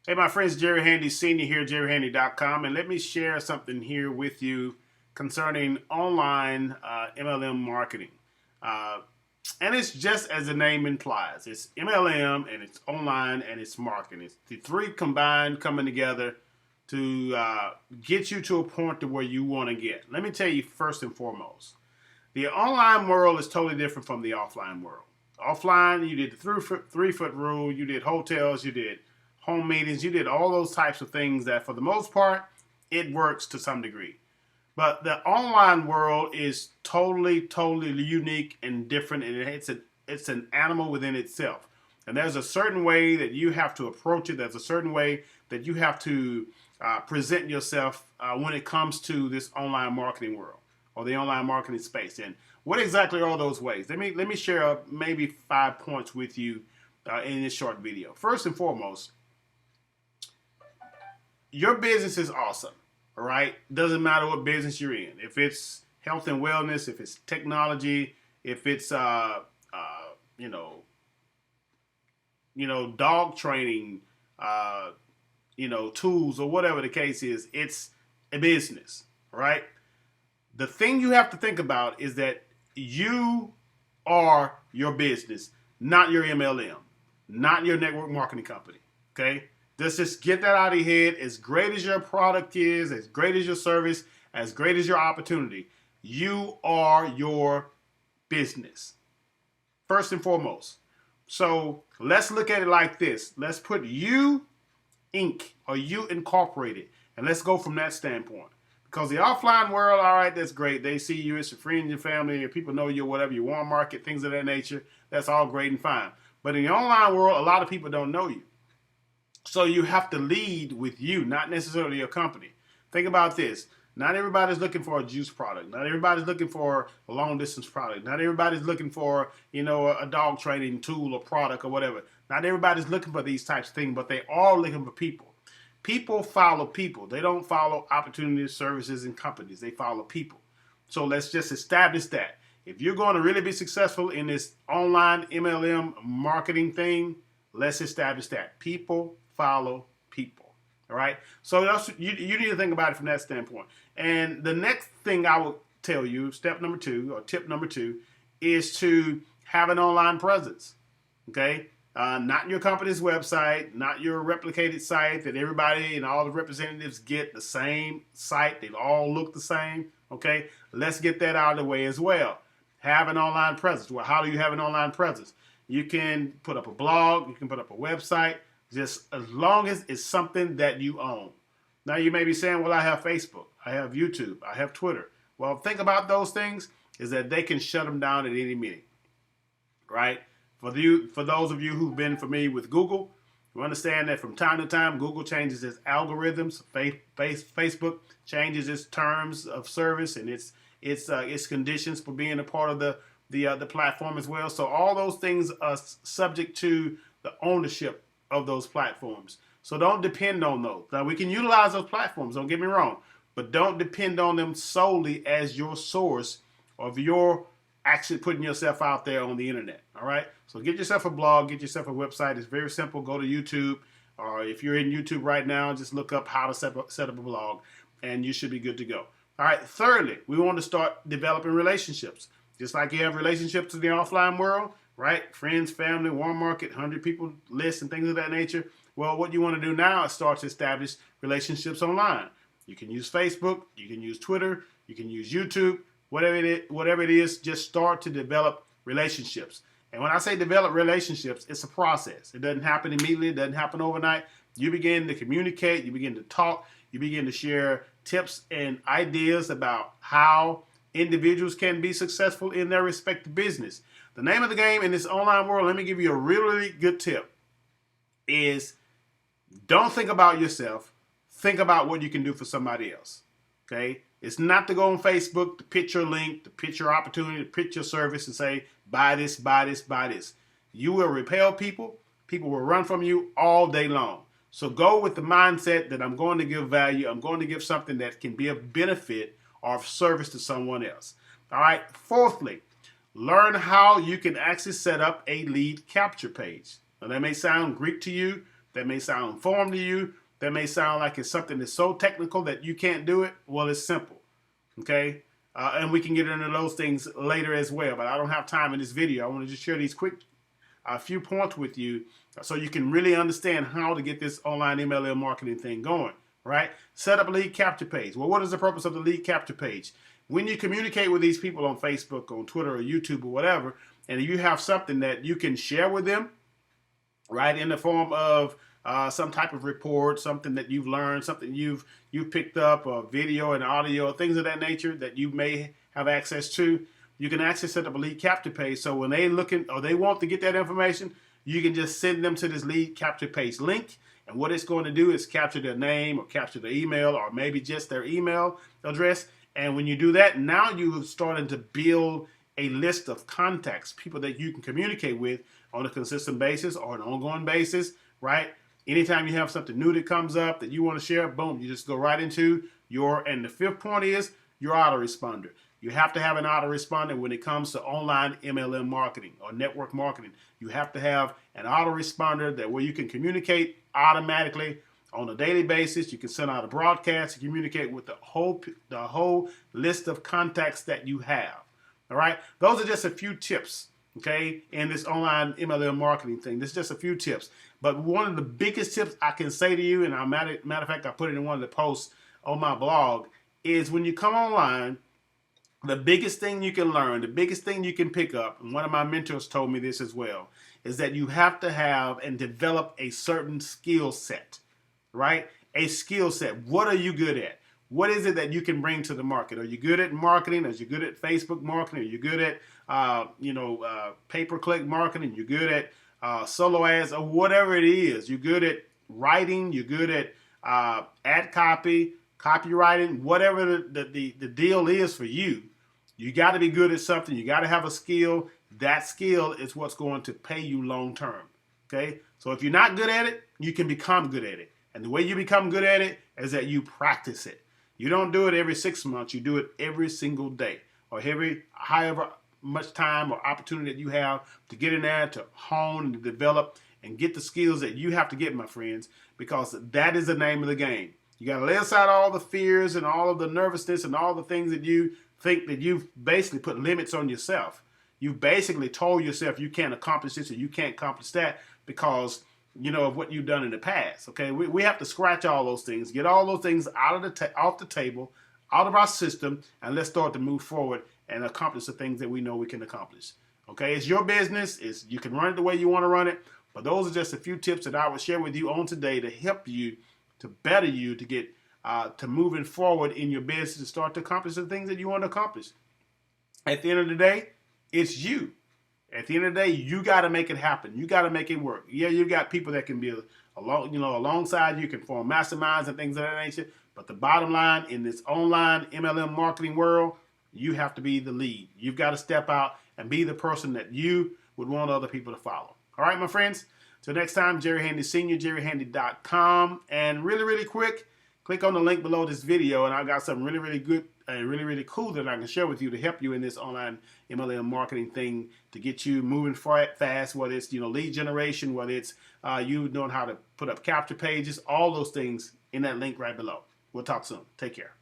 Hey, my friends, Jerry Handy Sr. here, jerryhandy.com, and let me share something here with you concerning online MLM marketing. Uh, and it's just as the name implies, it's MLM and it's online and it's marketing. It's the three combined coming together to get you to a point to where you want to get. Let me tell you first and foremost, the online world is totally different from the offline world. Offline, you did the three foot rule, you did hotels, you did home meetings, you did all those types of things that for the most part, it works to some degree. But the online world is totally unique and different, and it's an animal within itself. And there's a certain way that you have to approach it. There's a certain way that you have to present yourself when it comes to this online marketing world or the online marketing space. And what exactly are those ways? Let me share maybe 5 points with you in this short video. First and foremost, your business is awesome. All right, doesn't matter what business you're in. If it's health and wellness, if it's technology, if it's you know dog training, tools or whatever the case is, it's a business, right? The thing you have to think about is that you are your business, not your MLM, not your network marketing company. Okay? Just get that out of your head. As great as your product is, as great as your service, as great as your opportunity, you are your business. First and foremost. So let's look at it like this. Let's put you Inc. or you Incorporated, and let's go from that standpoint. Because the offline world, all right, that's great. They see you, it's your friends, your family, your people know you, whatever, you want market, things of that nature. That's all great and fine. But in the online world, a lot of people don't know you. So you have to lead with you, not necessarily your company. Think about this. Not everybody's looking for a juice product. Not everybody's looking for a long distance product. Not everybody's looking for, a dog training tool or product or whatever. Not everybody's looking for these types of things, but they are looking for people. People follow people. They don't follow opportunities, services, and companies. They follow people. So let's just establish that. If you're going to really be successful in this online MLM marketing thing, let's establish that. People follow people. All right. So you need to think about it from that standpoint. And the next thing I will tell you, step number 2 or tip number 2, is to have an online presence. Okay. Not your company's website, not your replicated site that everybody and all the representatives get the same site. They all look the same. Okay. Let's get that out of the way as well. Have an online presence. Well, how do you have an online presence? You can put up a blog. You can put up a website. Just as long as it's something that you own. Now you may be saying, well, I have Facebook, I have YouTube, I have Twitter. Well, think about those things is that they can shut them down at any minute, right? For those of you who've been familiar with Google, you understand that from time to time, Google changes its algorithms. Facebook changes its terms of service and its conditions for being a part of the platform as well. So all those things are subject to the ownership of those platforms. So don't depend on those. Now we can utilize those platforms, don't get me wrong, but don't depend on them solely as your source of your actually putting yourself out there on the internet. All right. So get yourself a blog, get yourself a website. It's very simple. Go to YouTube, or if you're in YouTube right now, just look up how to set up a blog and you should be good to go. All right. Thirdly, we want to start developing relationships. Just like you have relationships in the offline world, right? Friends, family, warm market, 100 people list and things of that nature. Well, what you want to do now is start to establish relationships online. You can use Facebook, you can use Twitter, you can use YouTube, whatever it is, just start to develop relationships. And when I say develop relationships, it's a process. It doesn't happen immediately, it doesn't happen overnight. You begin to communicate, you begin to talk, you begin to share tips and ideas about how individuals can be successful in their respective business. The name of the game in this online world, let me give you a really good tip, is don't think about yourself. Think about what you can do for somebody else. Okay? It's not to go on Facebook, to pitch your link, to pitch your opportunity, to pitch your service and say, buy this, buy this, buy this. You will repel people. People will run from you all day long. So go with the mindset that I'm going to give value. I'm going to give something that can be of benefit or of service to someone else. All right. Fourthly, learn how you can actually set up a lead capture page. Now that may sound Greek to you, that may sound informed to you, that may sound like it's something that's so technical that you can't do it. Well, it's simple, okay? And we can get into those things later as well, but I don't have time in this video. I want to just share these quick few points with you so you can really understand how to get this online MLM marketing thing going, right? Set up a lead capture page. Well, what is the purpose of the lead capture page? When you communicate with these people on Facebook, on Twitter, or YouTube, or whatever, and you have something that you can share with them, right, in the form of some type of report, something that you've learned, something you've picked up, a video and audio, things of that nature that you may have access to, you can actually set up a lead capture page. So when they looking or they want to get that information, you can just send them to this lead capture page link. And what it's going to do is capture their name or capture their email or maybe just their email address. And when you do that, now you're starting to build a list of contacts, people that you can communicate with on a consistent basis or an ongoing basis, right? Anytime you have something new that comes up that you want to share, boom, you just go right into and the fifth point is your autoresponder. You have to have an autoresponder when it comes to online MLM marketing or network marketing. You have to have an autoresponder that where you can communicate automatically on a daily basis. You can send out a broadcast to communicate with the whole list of contacts that you have. All right, those are just a few tips, okay, in this online MLM marketing thing. This is just a few tips. But one of the biggest tips I can say to you, and matter of fact, I put it in one of the posts on my blog, is when you come online, the biggest thing you can learn, the biggest thing you can pick up, and one of my mentors told me this as well, is that you have to have and develop a certain skill set, right? A skill set. What are you good at? What is it that you can bring to the market? Are you good at marketing? Are you good at Facebook marketing? Are you good at, pay-per-click marketing? You're good at solo ads or whatever it is. You're good at writing. You're good at ad copy, copywriting, whatever the deal is for you. You got to be good at something. You got to have a skill. That skill is what's going to pay you long term. Okay? So if you're not good at it, you can become good at it. And the way you become good at it is that you practice it. You don't do it every 6 months. You do it every single day or however much time or opportunity that you have to get in there to hone and to develop and get the skills that you have to get, my friends, because that is the name of the game. You got to lay aside all the fears and all of the nervousness and all the things that you think that you've basically put limits on yourself. You've basically told yourself you can't accomplish this or you can't accomplish that because, of what you've done in the past. Okay, we have to scratch all those things, get all those things off the table, out of our system, and let's start to move forward and accomplish the things that we know we can accomplish. Okay, it's your business. You can run it the way you want to run it, but those are just a few tips that I will share with you on today to help you, to better you, to get to moving forward in your business and start to accomplish the things that you want to accomplish. At the end of the day, it's you. At the end of the day, you got to make it happen. You got to make it work. Yeah, you got people that can be alongside you, can form masterminds and things of that nature. But the bottom line in this online MLM marketing world, you have to be the lead. You've got to step out and be the person that you would want other people to follow. All right, my friends. Till next time, Jerry Handy Senior, jerryhandy.com. And really, really quick, click on the link below this video, and I got something really, really good and really, really cool that I can share with you to help you in this online MLM marketing thing to get you moving fast, whether it's lead generation, whether it's you knowing how to put up capture pages, all those things in that link right below. We'll talk soon. Take care.